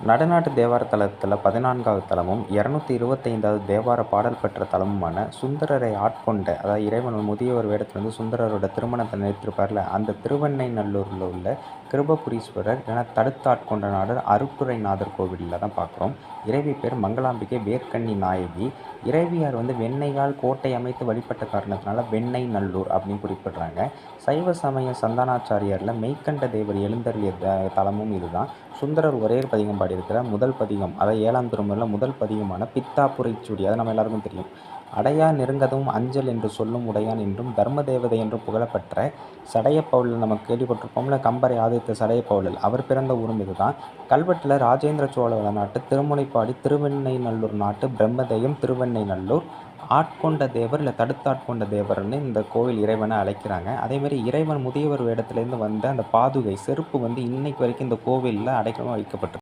நடுநாட்டு தேவார தலத்தில் 14வது தலமும் 225வது தேவார பாடல் பெற்ற தலமுமான சுந்தரரை ஆட்கொண்ட, அதாவது இறைவன் முதியவர் வேடத்தில் சுந்தரரோட திருமணத்தை நிறுத்திருப்பார்ல, அந்த திருவெண்ணைநல்லூரில் உள்ள கிருபபுரீஸ்வரர் என தடுத்து ஆட்கொண்ட நாடர் அருட்டுரைநாதர் கோவிலில் தான் பார்க்குறோம். இறைவி பேர் மங்களாம்பிகை வேர்க்கண்ணி நாயகி. இறைவியார் வெண்ணெயால் கோட்டை அமைத்து வழிபட்ட காரணத்தினால வெண்ணெய் நல்லூர் அப்படின்னு குறிப்பிடுறாங்க. சைவ சமய சந்தானாச்சாரியாரில் மெய்கண்ட தேவர் எழுந்தருளிய தலமும் இதுதான். சுந்தரர் ஒரே பதிகம் பாடியிருக்கிற முதல் பதிகம், அதாவது 7ஆம் திருமுறையில் முதல் பதிகமான பித்தாப்புரைச்சூடி, அது நம்ம எல்லாருக்கும் தெரியும். அடையா நெருங்கதும் அஞ்சல் என்று சொல்லும் உடையான் என்றும் தர்ம தேவதை என்றும் புகழப்பெற்ற சடையப்பவுலல், நம்ம கேள்விப்பட்டிருப்போம்ல, கம்பரை ஆதித்த சடையப்பவுலல், அவர் பிறந்த ஊரும் இதுதான். கல்வெட்டில் ராஜேந்திர சோழ நாட்டு திருமுனைப்பாடி திருவெண்ணைநல்லூர் நாட்டு பிரம்மதேயம் திருவெண்ணைநல்லூர் ஆட்கொண்ட தேவர் இல்லை தடுத்தாட்கொண்ட தேவர்னு இந்த கோவில் இறைவனை அழைக்கிறாங்க. அதேமாதிரி இறைவன் முதியவர் வேடத்திலேருந்து வந்த அந்த பாதுகை செருப்பு இன்னைக்கு வரைக்கும் இந்த கோவிலில் அடைக்கலமாக வைக்கப்பட்டிருக்கு.